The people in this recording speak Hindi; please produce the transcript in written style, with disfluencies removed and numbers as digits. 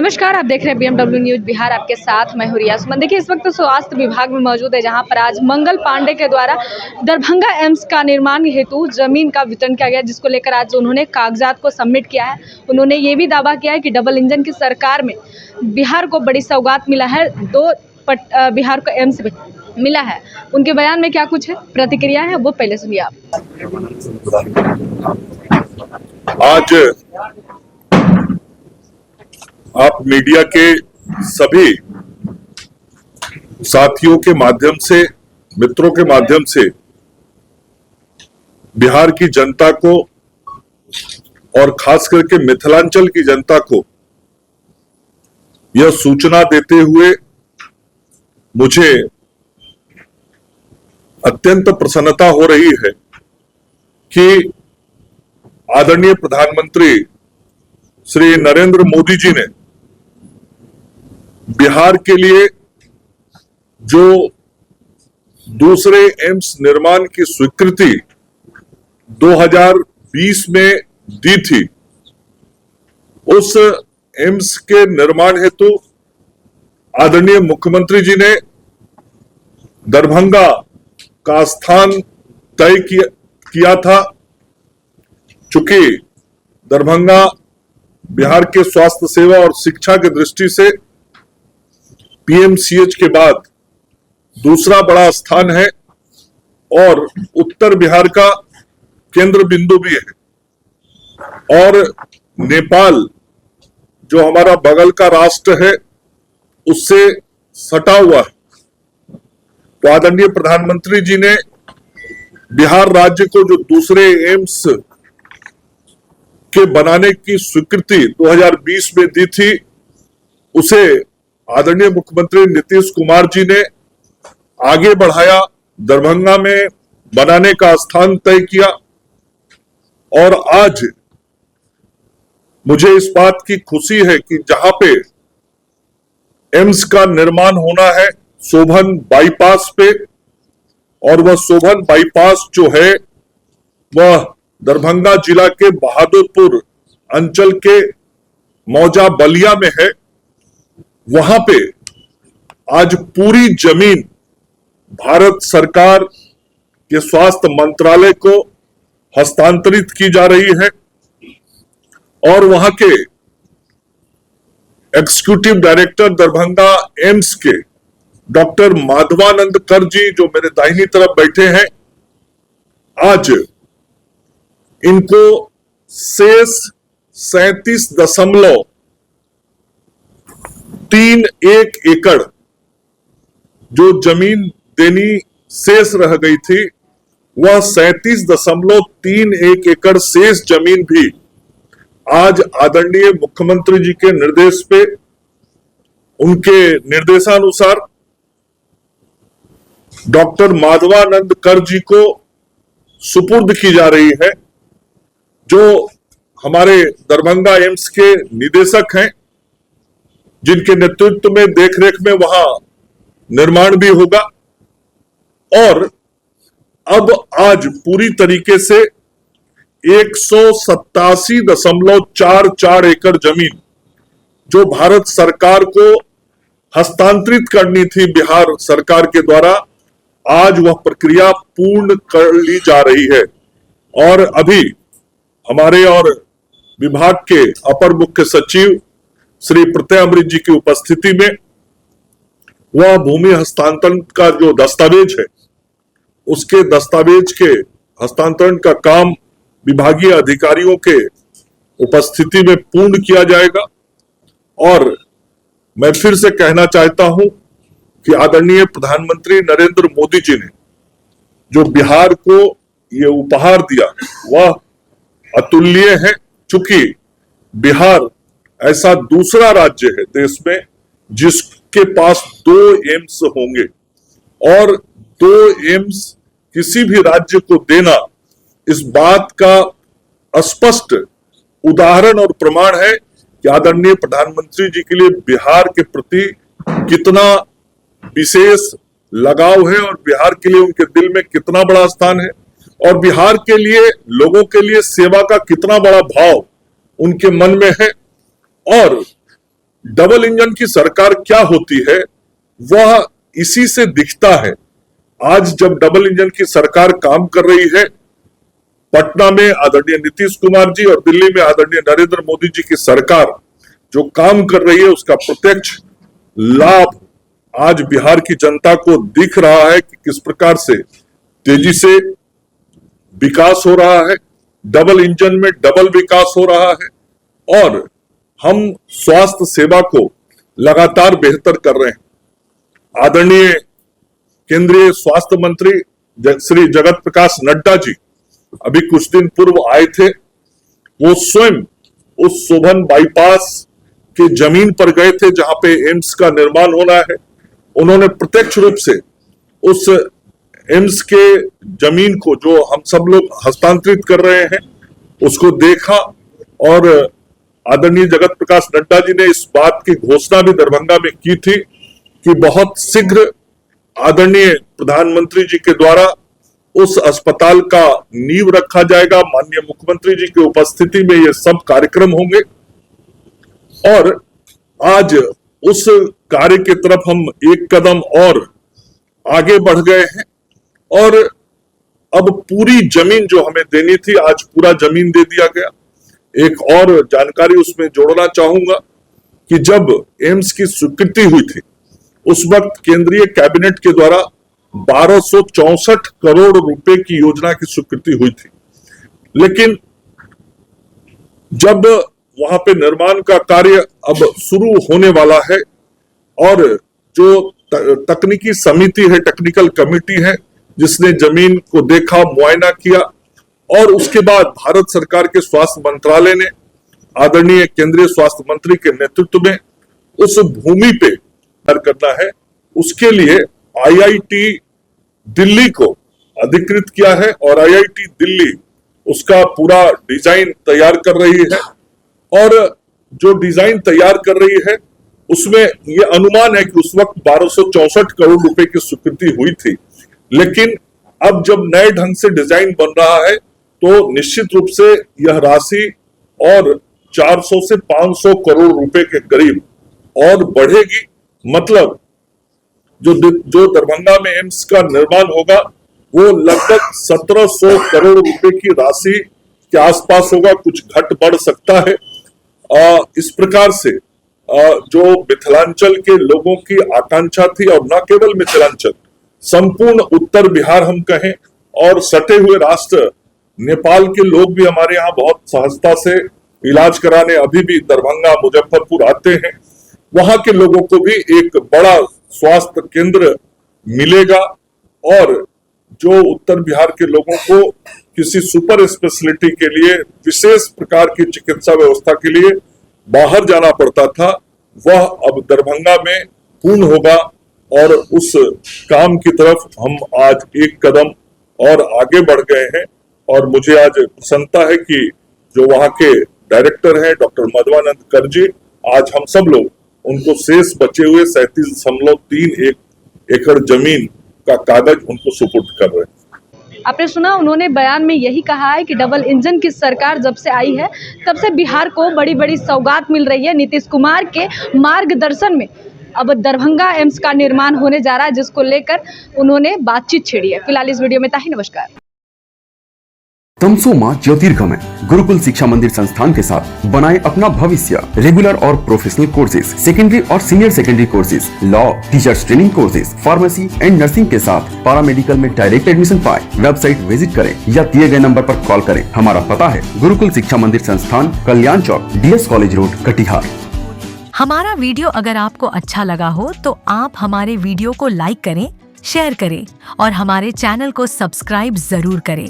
नमस्कार, आप देख रहे हैं BMW न्यूज बिहार। आपके साथ मैं हूं रिया सुमन। देखिए, इस वक्त स्वास्थ्य विभाग में मौजूद है, जहां पर आज मंगल पांडे के द्वारा दरभंगा एम्स का निर्माण हेतु जमीन का वितरण किया गया, जिसको लेकर आज उन्होंने कागजात को सबमिट किया है। उन्होंने ये भी दावा किया है कि डबल इंजन की सरकार में बिहार को बड़ी सौगात मिला है, बिहार को एम्स मिला है। उनके बयान में क्या कुछ है, प्रतिक्रिया है, वो पहले सुनिए आप। आज आप मीडिया के सभी साथियों के माध्यम से, मित्रों के माध्यम से बिहार की जनता को और खास करके मिथिलांचल की जनता को यह सूचना देते हुए मुझे अत्यंत प्रसन्नता हो रही है कि आदरणीय प्रधानमंत्री श्री नरेंद्र मोदी जी ने बिहार के लिए जो दूसरे एम्स निर्माण की स्वीकृति 2020 में दी थी, उस एम्स के निर्माण हेतु आदरणीय मुख्यमंत्री जी ने दरभंगा का स्थान तय किया था। चूंकि दरभंगा बिहार के स्वास्थ्य सेवा और शिक्षा की दृष्टि से पीएमसीएच के बाद दूसरा बड़ा स्थान है और उत्तर बिहार का केंद्र बिंदु भी है, और नेपाल जो हमारा बगल का राष्ट्र है उससे सटा हुआ है। तो आदरणीय प्रधानमंत्री जी ने बिहार राज्य को जो दूसरे एम्स के बनाने की स्वीकृति 2020 में दी थी, उसे आदरणीय मुख्यमंत्री नीतीश कुमार जी ने आगे बढ़ाया, दरभंगा में बनाने का स्थान तय किया। और आज मुझे इस बात की खुशी है कि जहां पे एम्स का निर्माण होना है, शोभन बाईपास पे, और वह शोभन बाईपास जो है वह दरभंगा जिला के बहादुरपुर अंचल के मौजा बलिया में है। वहां पे आज पूरी जमीन भारत सरकार के स्वास्थ्य मंत्रालय को हस्तांतरित की जा रही है, और वहां के एग्जीक्यूटिव डायरेक्टर दरभंगा एम्स के डॉक्टर माधवानंद कर जी, जो मेरे दाहिनी तरफ बैठे हैं, आज इनको शेष 37.31 एकड़ जो जमीन देनी शेष रह गई थी, वह 37.31 एकड़ शेष जमीन भी आज आदरणीय मुख्यमंत्री जी के निर्देश पे, उनके निर्देशानुसार डॉक्टर माधवानंद कर जी को सुपुर्द की जा रही है, जो हमारे दरभंगा एम्स के निदेशक हैं, जिनके नेतृत्व में, देखरेख में वहां निर्माण भी होगा। और अब आज पूरी तरीके से 187.44 एकड़ जमीन जो भारत सरकार को हस्तांतरित करनी थी बिहार सरकार के द्वारा, आज वह प्रक्रिया पूर्ण कर ली जा रही है। और अभी हमारे और विभाग के अपर मुख्य सचिव श्री प्रत्यय अमृत जी की उपस्थिति में वह भूमि हस्तांतरण का जो दस्तावेज है, उसके दस्तावेज के हस्तांतरण का काम विभागीय अधिकारियों के उपस्थिति में पूर्ण किया जाएगा। और मैं फिर से कहना चाहता हूं कि आदरणीय प्रधानमंत्री नरेंद्र मोदी जी ने जो बिहार को ये उपहार दिया वह अतुल्य है। चूंकि बिहार ऐसा दूसरा राज्य है देश में जिसके पास 2 एम्स होंगे, और 2 एम्स किसी भी राज्य को देना इस बात का स्पष्ट उदाहरण और प्रमाण है कि आदरणीय प्रधानमंत्री जी के लिए बिहार के प्रति कितना विशेष लगाव है, और बिहार के लिए उनके दिल में कितना बड़ा स्थान है, और बिहार के लिए, लोगों के लिए सेवा का कितना बड़ा भाव उनके मन में है। और डबल इंजन की सरकार क्या होती है वह इसी से दिखता है। आज जब डबल इंजन की सरकार काम कर रही है, पटना में आदरणीय नीतीश कुमार जी और दिल्ली में आदरणीय नरेंद्र मोदी जी की सरकार जो काम कर रही है, उसका प्रत्यक्ष लाभ आज बिहार की जनता को दिख रहा है कि किस प्रकार से तेजी से विकास हो रहा है, डबल इंजन में डबल विकास हो रहा है और हम स्वास्थ्य सेवा को लगातार बेहतर कर रहे हैं। आदरणीय केंद्रीय स्वास्थ्य मंत्री श्री जगत प्रकाश नड्डा जी अभी कुछ दिन पूर्व आए थे। वो स्वयं उस शोभन बाईपास के जमीन पर गए थे जहां पे एम्स का निर्माण होना है। उन्होंने प्रत्यक्ष रूप से उस एम्स के जमीन को जो हम सब लोग हस्तांतरित कर रहे हैं उसको देखा और आदरणीय जगत प्रकाश नड्डा जी ने इस बात की घोषणा भी दरभंगा में की थी कि बहुत शीघ्र आदरणीय प्रधानमंत्री जी के द्वारा उस अस्पताल का नींव रखा जाएगा। माननीय मुख्यमंत्री जी की उपस्थिति में ये सब कार्यक्रम होंगे और आज उस कार्य की तरफ हम एक कदम और आगे बढ़ गए हैं और अब पूरी जमीन जो हमें देनी थी, आज पूरा जमीन दे दिया गया। एक और जानकारी उसमें जोड़ना चाहूंगा कि जब एम्स की स्वीकृति हुई थी उस वक्त केंद्रीय कैबिनेट के द्वारा 1264 करोड़ रुपए की योजना की स्वीकृति हुई थी, लेकिन जब वहां पे निर्माण का कार्य अब शुरू होने वाला है और जो तकनीकी समिति है, टेक्निकल कमेटी है, जिसने जमीन को देखा, मुआयना किया और उसके बाद भारत सरकार के स्वास्थ्य मंत्रालय ने आदरणीय केंद्रीय स्वास्थ्य मंत्री के नेतृत्व में उस भूमि पे करना है, उसके लिए आईआईटी दिल्ली को अधिकृत किया है और आईआईटी दिल्ली उसका पूरा डिजाइन तैयार कर रही है और जो डिजाइन तैयार कर रही है उसमें ये अनुमान है कि उस वक्त 1264 करोड़ रुपए की स्वीकृति हुई थी, लेकिन अब जब नए ढंग से डिजाइन बन रहा है तो निश्चित रूप से यह राशि और 400 से 500 करोड़ रुपए के करीब और बढ़ेगी। मतलब जो दरभंगा में एम्स का निर्माण होगा वो लगभग 1700 करोड़ रुपए की राशि के आसपास होगा, कुछ घट बढ़ सकता है। इस प्रकार से जो मिथिलांचल के लोगों की आकांक्षा थी और न केवल मिथिलांचल, संपूर्ण उत्तर बिहार हम कहें और सटे हुए राष्ट्र नेपाल के लोग भी हमारे यहाँ बहुत सहजता से इलाज कराने अभी भी दरभंगा, मुजफ्फरपुर आते हैं। वहां के लोगों को भी एक बड़ा स्वास्थ्य केंद्र मिलेगा और जो उत्तर बिहार के लोगों को किसी सुपर स्पेशलिटी के लिए, विशेष प्रकार की चिकित्सा व्यवस्था के लिए बाहर जाना पड़ता था, वह अब दरभंगा में पूर्ण होगा और उस काम की तरफ हम आज एक कदम और आगे बढ़ गए हैं। और मुझे आज प्रसन्नता है कि जो वहां के डायरेक्टर हैं डॉक्टर मधवानंद कर जी, आज हम सब लोग उनको शेष बचे हुए 37.3 एकड़ जमीन का कागज उनको सुपुर्द कर रहे हैं। आपने सुना, उन्होंने बयान में यही कहा है कि डबल इंजन की सरकार जब से आई है तब से बिहार को बड़ी बड़ी सौगात मिल रही है। नीतीश कुमार के मार्गदर्शन में अब दरभंगा एम्स का निर्माण होने जा रहा है, जिसको लेकर उन्होंने बातचीत छेड़ी है। फिलहाल इस वीडियो में इतना ही। नमस्कार। तमसो मां ज्योतिर्गमय गुरुकुल शिक्षा मंदिर संस्थान के साथ बनाए अपना भविष्य। रेगुलर और प्रोफेशनल कोर्सेज, सेकेंडरी और senior secondary courses, law, teachers training courses, pharmacy and nursing के साथ पैरामेडिकल में डायरेक्ट एडमिशन पाए। वेबसाइट विजिट करें या दिए गए नंबर पर कॉल करें। हमारा पता है गुरुकुल शिक्षा मंदिर संस्थान, कल्याण चौक, DS कॉलेज रोड, कटिहार। हमारा वीडियो अगर आपको अच्छा लगा हो तो आप हमारे वीडियो को लाइक करें, शेयर करें और हमारे चैनल को सब्सक्राइब जरूर करें।